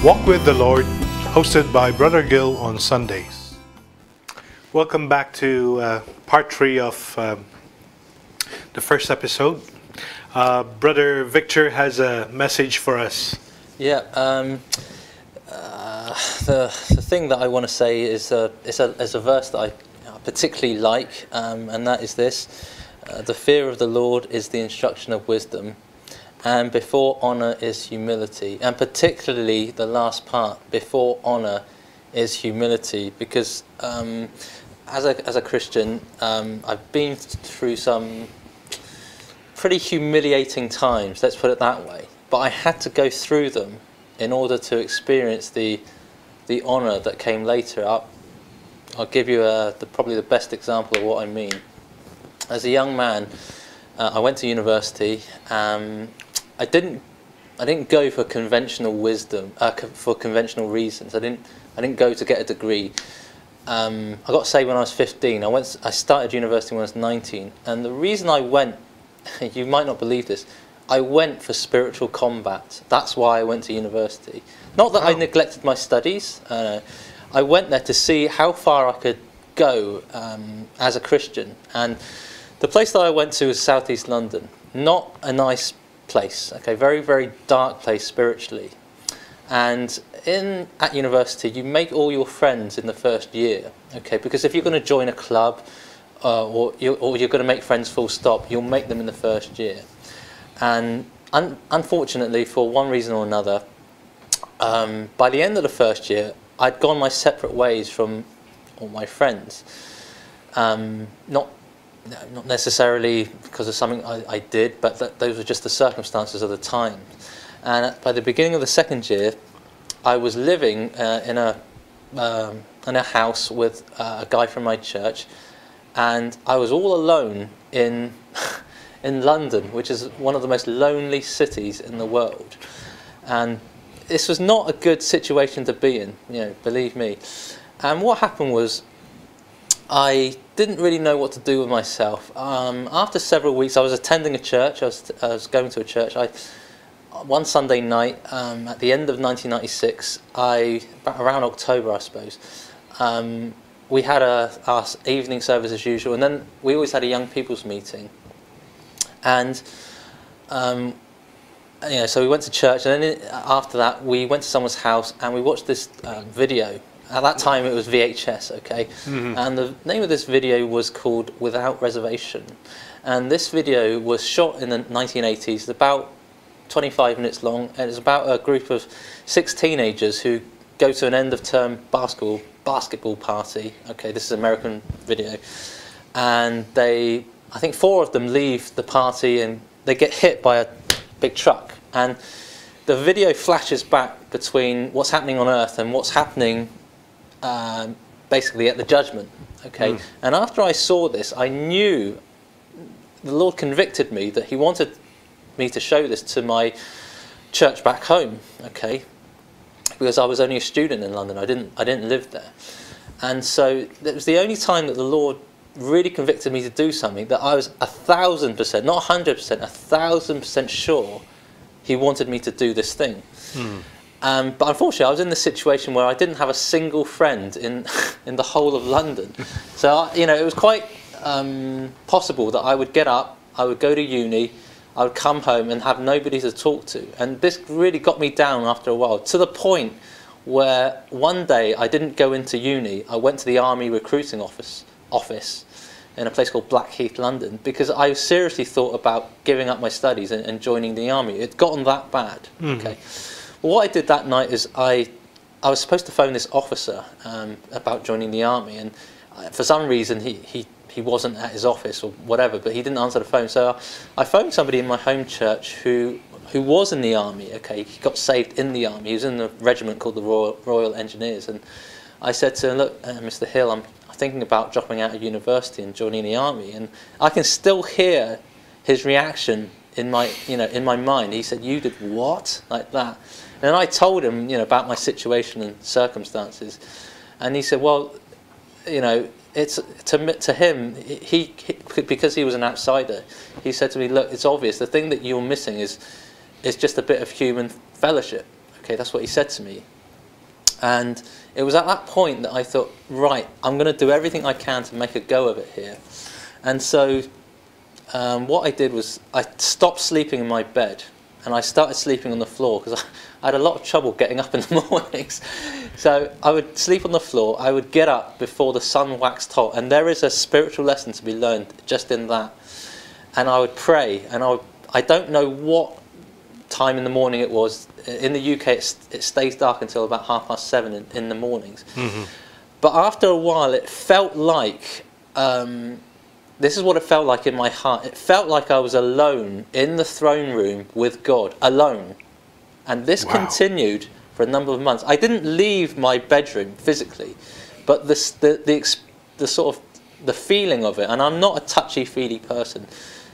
Walk with the Lord, hosted by Brother Gil on Sundays. Welcome back to part 3 of the first episode. Brother Victor has a message for us. Yeah, the thing that I want to say is a verse that I particularly like, and that is this: the fear of the Lord is the instruction of wisdom, and before honour is humility. And particularly the last part, before honour is humility, because as a Christian, I've been through some pretty humiliating times, let's put it that way, but I had to go through them in order to experience the honour that came later. I'll give you probably the best example of what I mean. As a young man, I went to university. I didn't go for conventional wisdom, for conventional reasons. I didn't go to get a degree. I got saved when I was 15. I started university when I was 19, and the reason I went, you might not believe this, I went for spiritual combat. That's why I went to university. Not that I neglected my studies. I went there to see how far I could go as a Christian. And the place that I went to was Southeast London. Not a nice place, okay, very, very dark place spiritually. And at university, you make all your friends in the first year, okay, because if you're going to join a club or you're going to make friends full stop, you'll make them in the first year. And unfortunately, for one reason or another, by the end of the first year, I'd gone my separate ways from all my friends. Not necessarily because of something I did, but those were just the circumstances of the time. And by the beginning of the second year, I was living in a house with a guy from my church, and I was all alone in London, which is one of the most lonely cities in the world. And this was not a good situation to be in, believe me. And what happened was, I didn't really know what to do with myself. After several weeks, I was attending a church. I was going to a church. One Sunday night, at the end of 1996, around October, I suppose, we had our evening service as usual, and then we always had a young people's meeting. And so we went to church, and then after that, we went to someone's house and we watched this video. At that time, it was VHS, okay? Mm-hmm. And the name of this video was called Without Reservation. And this video was shot in the 1980s, about 25 minutes long, and it's about a group of 6 teenagers who go to an end-of-term basketball party. Okay, this is an American video. And I think 4 of them leave the party and they get hit by a big truck. And the video flashes back between what's happening on Earth and what's happening basically at the judgment. Okay, and after I saw this, I knew the Lord convicted me that He wanted me to show this to my church back home. Okay, because I was only a student in London. I didn't live there, and so it was the only time that the Lord really convicted me to do something that I was 1,000%, not 100%, 1,000% sure He wanted me to do this thing. But unfortunately, I was in this situation where I didn't have a single friend in the whole of London. So it was quite possible that I would get up, I would go to uni, I would come home and have nobody to talk to. And this really got me down after a while, to the point where one day I didn't go into uni. I went to the army recruiting office in a place called Blackheath, London, because I seriously thought about giving up my studies and joining the army. It had gotten that bad. Okay. Well, what I did that night is I was supposed to phone this officer about joining the army, and for some reason he wasn't at his office or whatever, but he didn't answer the phone. So I phoned somebody in my home church who was in the army. Okay, he got saved in the army. He was in a regiment called the Royal Engineers, and I said to him, "Look, Mr. Hill, I'm thinking about dropping out of university and joining the army." And I can still hear his reaction in my mind. He said, "You did what?" Like that. And I told him, about my situation and circumstances, and he said, "Well, it's to him, he because he was an outsider, he said to me, look, it's obvious. The thing that you're missing is just a bit of human fellowship." Okay, that's what he said to me. And it was at that point that I thought, right, I'm going to do everything I can to make a go of it here. And so what I did was I stopped sleeping in my bed and I started sleeping on the floor because I had a lot of trouble getting up in the mornings. So I would sleep on the floor, I would get up before the sun waxed hot, and there is a spiritual lesson to be learned just in that. And I would pray, and I don't know what time in the morning it was. In the UK it stays dark until about 7:30 in the mornings. Mm-hmm. But after a while it felt like, this is what it felt like in my heart, it felt like I was alone in the throne room with God, alone. And this continued for a number of months. I didn't leave my bedroom physically, but the sort of the feeling of it, and I'm not a touchy-feely person,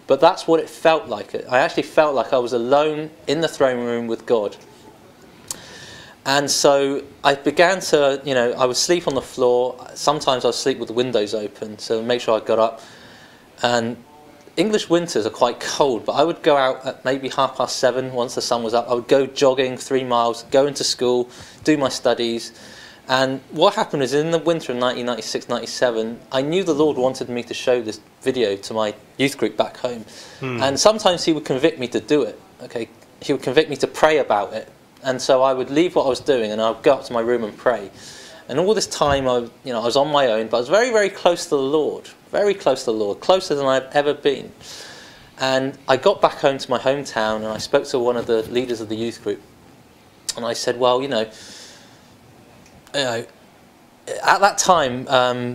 but that's what it felt like. I actually felt like I was alone in the throne room with God. And so I began to, I would sleep on the floor. Sometimes I'd sleep with the windows open, so make sure I got up. And English winters are quite cold, but I would go out at maybe 7:30 once the sun was up. I would go jogging 3 miles, go into school, do my studies. And what happened is in the winter of 1996-97, I knew the Lord wanted me to show this video to my youth group back home. And sometimes he would convict me to do it. Okay, he would convict me to pray about it. And so I would leave what I was doing and I would go up to my room and pray. And all this time, I was on my own, but I was very, very close to the Lord. Very close to the Lord, closer than I've ever been. And I got back home to my hometown and I spoke to one of the leaders of the youth group. And I said, well, at that time,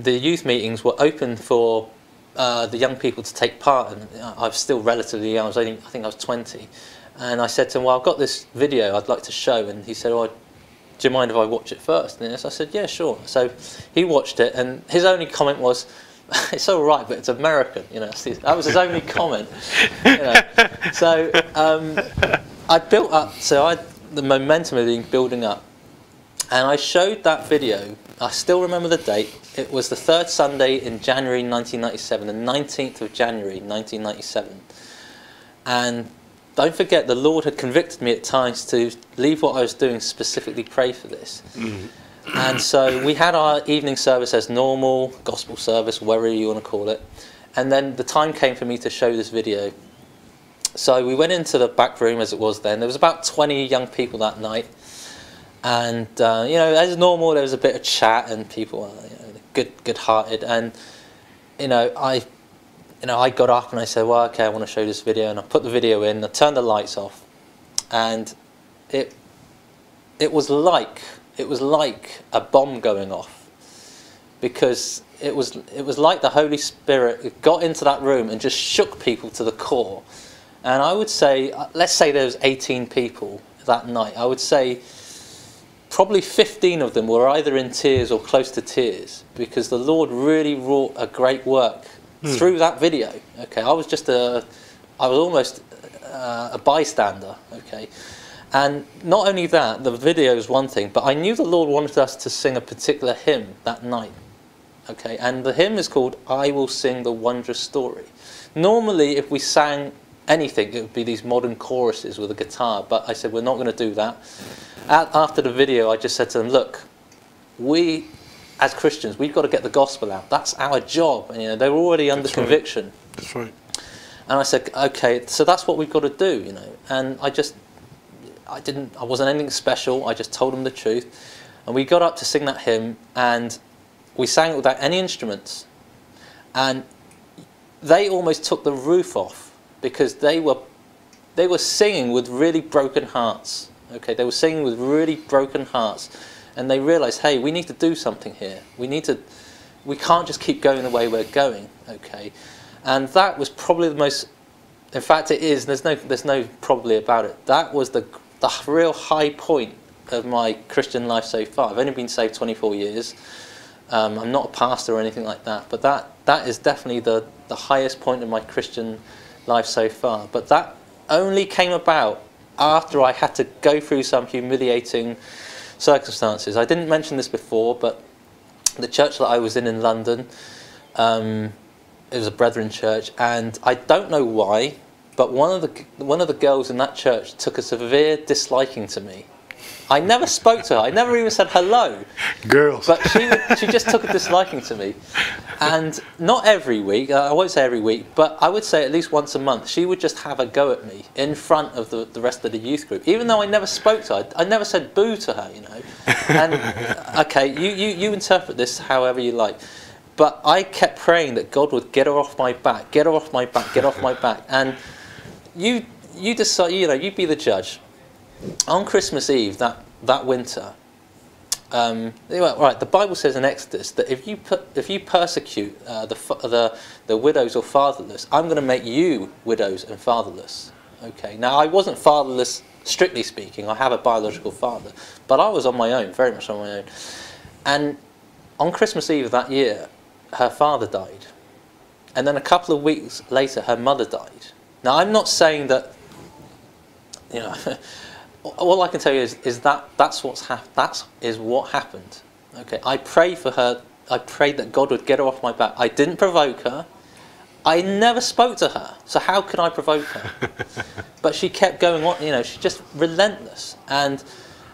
the youth meetings were open for the young people to take part. And I was still relatively young. I think I was 20. And I said to him, well, I've got this video I'd like to show. And he said, do you mind if I watch it first? And I said, yeah, sure. So he watched it, and his only comment was, it's all right, but it's American. That was his only comment. So I built up. So the momentum had been building up, and I showed that video. I still remember the date. It was the third Sunday in January 1997, the 19th of January 1997, and don't forget, the Lord had convicted me at times to leave what I was doing, specifically pray for this. Mm-hmm. And so we had our evening service as normal, gospel service, whatever you want to call it. And then the time came for me to show this video. So we went into the back room as it was then. There was about 20 young people that night. And, as normal, there was a bit of chat and people were good-hearted. And, I got up and I said, well, okay, I want to show this video. And I put the video in, I turned the lights off. And it was like a bomb going off, because it was like the Holy Spirit got into that room and just shook people to the core. And I would say, let's say there was 18 people that night. I would say probably 15 of them were either in tears or close to tears, because the Lord really wrought a great work through that video. Okay, I was almost a bystander. Okay. And not only that, the video is one thing, but I knew the Lord wanted us to sing a particular hymn that night. Okay, and the hymn is called I Will Sing the Wondrous Story. Normally, if we sang anything, it would be these modern choruses with a guitar, but I said, we're not going to do that. After the video, I just said to them, look, we, as Christians, we've got to get the gospel out. That's our job. And, they were already under conviction. That's right. And I said, okay, so that's what we've got to do, And I wasn't anything special. I just told them the truth. And we got up to sing that hymn, and we sang it without any instruments. And they almost took the roof off, because they were singing with really broken hearts. Okay, they were singing with really broken hearts, and they realized, hey, we need to do something here. We can't just keep going the way we're going. Okay, and that was probably the most. In fact, it is. There's no probably about it. That was the real high point of my Christian life so far. I've only been saved 24 years. I'm not a pastor or anything like that, but that is definitely the highest point of my Christian life so far. But that only came about after I had to go through some humiliating circumstances. I didn't mention this before, but the church that I was in London, it was a Brethren church, and I don't know why, but one of the girls in that church took a severe disliking to me. I never spoke to her. I never even said hello. Girls. But she just took a disliking to me. And not every week, I won't say every week, but I would say at least once a month, she would just have a go at me in front of the rest of the youth group. Even though I never spoke to her, I never said boo to her, you know. And, okay, you interpret this however you like. But I kept praying that God would get her off my back, get her off my back, get off my back. And you decide, you know, you be the judge. On Christmas Eve that winter, right, the Bible says in Exodus that if you persecute the widows or fatherless, I'm going to make you widows and fatherless. Okay. Now I wasn't fatherless strictly speaking. I have a biological father, but I was on my own, very much on my own. And on Christmas Eve of that year, her father died, and then a couple of weeks later, her mother died. Now I'm not saying that, you know. All I can tell you is that's what happened. Okay, I prayed for her. I prayed that God would get her off my back. I didn't provoke her. I never spoke to her. So how could I provoke her? But she kept going on. You know, she's just relentless, and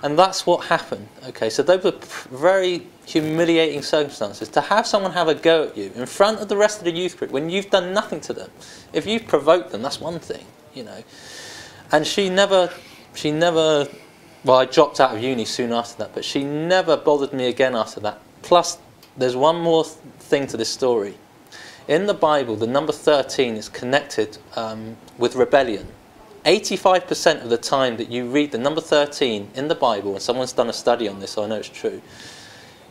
that's what happened. Okay, so those were very humiliating circumstances. To have someone have a go at you in front of the rest of the youth group when you've done nothing to them. If you've provoked them, that's one thing, you know. And she never, well, I dropped out of uni soon after that, but she never bothered me again after that. Plus, there's one more thing to this story. In the Bible, the number 13 is connected with rebellion. 85% of the time that you read the number 13 in the Bible, and someone's done a study on this, so I know it's true,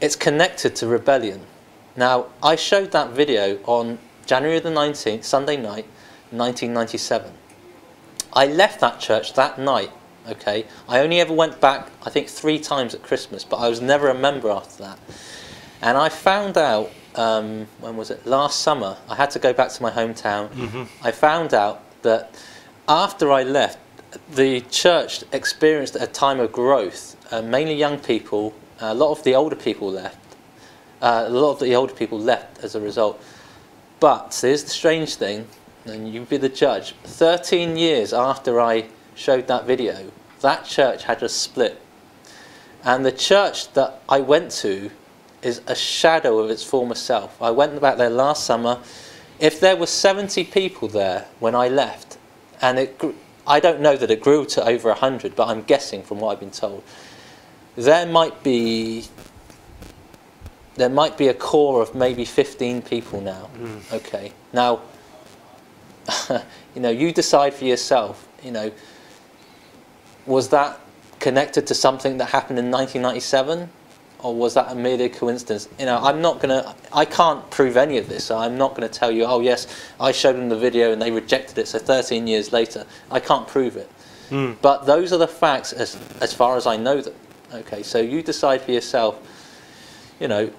it's connected to rebellion. Now, I showed that video on January the 19th, Sunday night, 1997. I left that church that night. Okay, I only ever went back, I think, 3 times at Christmas, but I was never a member after that. And I found out, when was it? Last summer, I had to go back to my hometown. I found out that after I left, the church experienced a time of growth, mainly young people. A lot of the older people left. As a result. But here's the strange thing, and you be the judge. 13 years after I showed that video, that church had just split. And the church that I went to is a shadow of its former self. I went back there last summer. If there were 70 people there when I left, and I don't know that it grew to over 100, but I'm guessing from what I've been told, there might be a core of maybe 15 people now. Okay. Now, you know, you decide for yourself, you know, was that connected to something that happened in 1997, or was that a mere coincidence? You know, I can't prove any of this, so I'm not going to tell you, oh yes, I showed them the video and they rejected it, so 13 years later, I can't prove it. But those are the facts as far as I know them. Okay, so you decide for yourself, you know,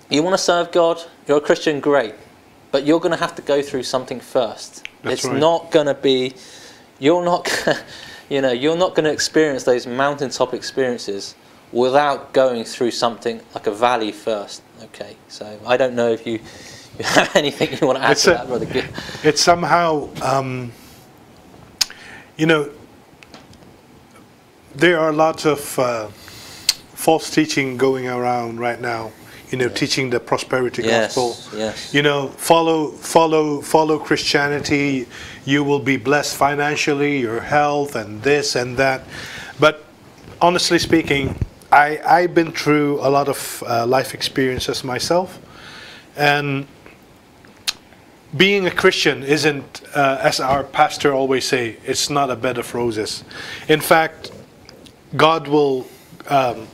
you want to serve God, you're a Christian, great, but you're going to have to go through something first. It's not going to be, you're not going to experience those mountaintop experiences without going through something like a valley first. Okay, so I don't know if you have anything you want to add to that, Brother Gil. It's somehow, you know, there are lots of false teaching going around right now. You know, teaching the prosperity gospel. Yes. You know, follow Christianity. You will be blessed financially, your health, and this and that. But honestly speaking, I've been through a lot of life experiences myself, and being a Christian isn't, as our pastor always say, it's not a bed of roses. In fact, God will,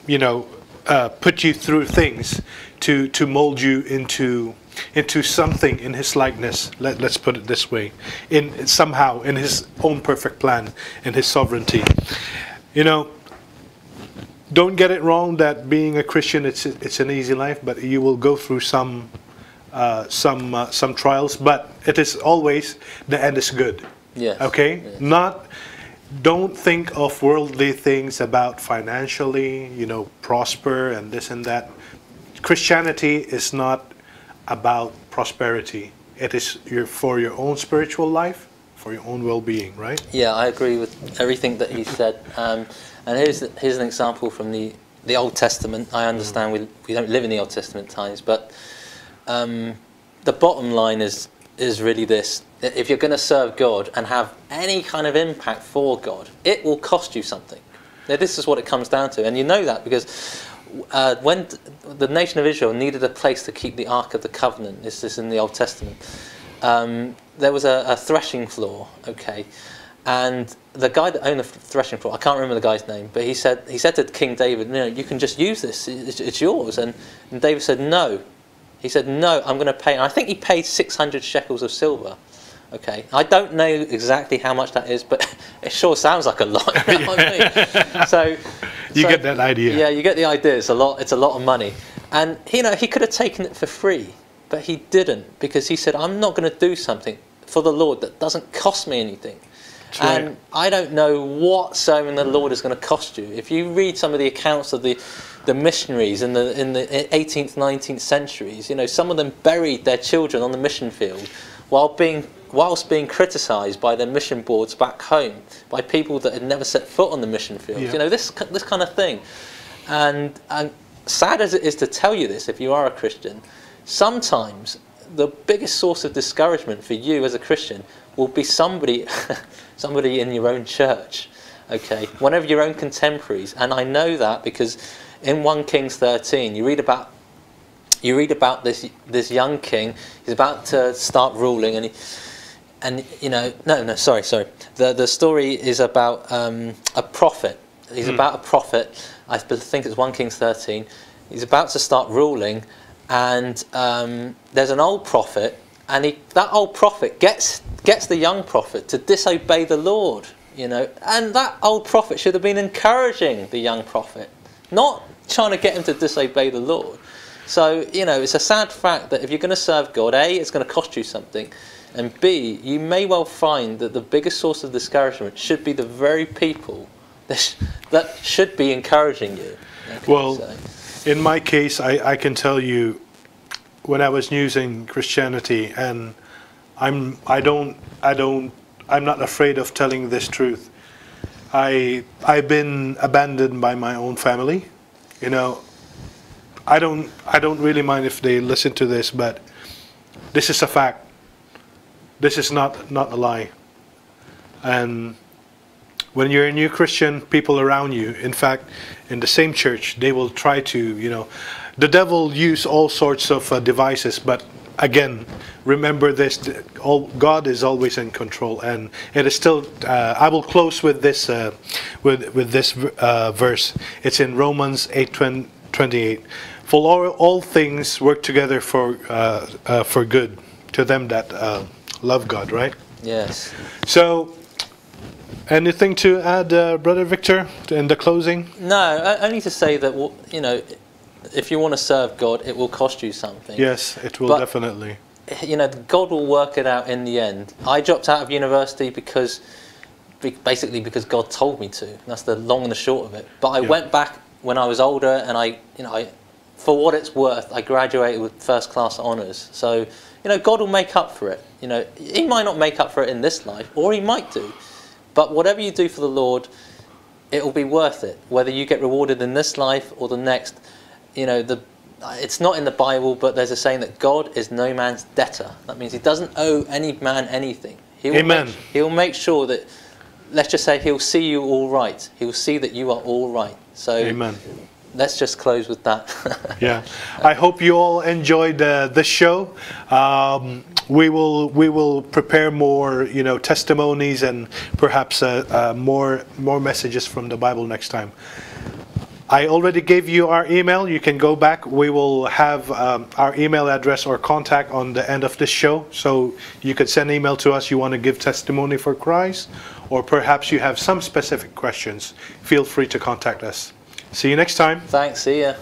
you know, put you through things to mold you into something in His likeness. Let's put it this way, somehow in His own perfect plan, in His sovereignty. You know, don't get it wrong that being a Christian it's an easy life, but you will go through some trials. But it is always the end is good. Yes. Okay. Yes. Don't think of worldly things about financially, you know, prosper and this and that. Christianity is not about prosperity. It is for your own spiritual life, for your own well-being, right? Yeah, I agree with everything that he said. And here's an example from the Old Testament. I understand we don't live in the Old Testament times, but the bottom line is really this. If you're going to serve God and have any kind of impact for God, it will cost you something. Now, this is what it comes down to. And you know that because when the nation of Israel needed a place to keep the Ark of the Covenant, this is in the Old Testament, there was a threshing floor, okay? And the guy that owned the threshing floor, I can't remember the guy's name, but he said to King David, no, you can just use this, it's yours. And David said, no. He said, no, I'm going to pay. And I think he paid 600 shekels of silver. Okay, I don't know exactly how much that is, but it sure sounds like a lot. You know what I mean? So get that idea. Yeah, you get the idea. It's a lot of money. And he could have taken it for free, but he didn't, because he said, I'm not going to do something for the Lord that doesn't cost me anything. That's right. And I don't know what serving the Lord is going to cost you. If you read some of the accounts of the missionaries in the 18th, 19th centuries, some of them buried their children on the mission field whilst being criticised by their mission boards back home, by people that had never set foot on the mission field. Yeah. This kind of thing. And sad as it is to tell you this, if you are a Christian, sometimes the biggest source of discouragement for you as a Christian will be somebody in your own church, okay? One of your own contemporaries. And I know that because in 1 Kings 13, you read about this young king. He's about to start ruling, sorry. The story is about a prophet. He's about a prophet. I think it's 1 Kings 13. He's about to start ruling, and there's an old prophet, and that old prophet gets the young prophet to disobey the Lord. And that old prophet should have been encouraging the young prophet, not trying to get him to disobey the Lord. So, it's a sad fact that if you're going to serve God, A, it's going to cost you something, and B, you may well find that the biggest source of discouragement should be the very people that should be encouraging you. Okay, well, in my case, I can tell you, when I was using Christianity, and I'm not afraid of telling this truth. I've been abandoned by my own family. I don't really mind if they listen to this, but this is a fact. This is not a lie. And when you're a new Christian, people around you, in fact, in the same church, they will try to, the devil use all sorts of devices, but again, remember this, God is always in control, and it is still, I will close with this verse. It's in Romans 8:28. For all things work together for good to them that love God, right? Yes. So, anything to add, Brother Victor, in the closing? No, only to say that, if you want to serve God, it will cost you something. Yes, it will, definitely. God will work it out in the end. I dropped out of university basically because God told me to. That's the long and the short of it. But I went back when I was older, and I, for what it's worth, I graduated with first-class honours. So, God will make up for it. He might not make up for it in this life, or he might do. But whatever you do for the Lord, it will be worth it. Whether you get rewarded in this life or the next, it's not in the Bible, but there's a saying that God is no man's debtor. That means he doesn't owe any man anything. Amen. He'll make sure that, let's just say, he'll see you all right. He'll see that you are all right. So, amen. Let's just close with that. Yeah, I hope you all enjoyed this show. We will prepare more, testimonies and perhaps more messages from the Bible next time. I already gave you our email. You can go back. We will have our email address or contact on the end of this show. So you could send an email to us. You want to give testimony for Christ, or perhaps you have some specific questions. Feel free to contact us. See you next time. Thanks. See ya.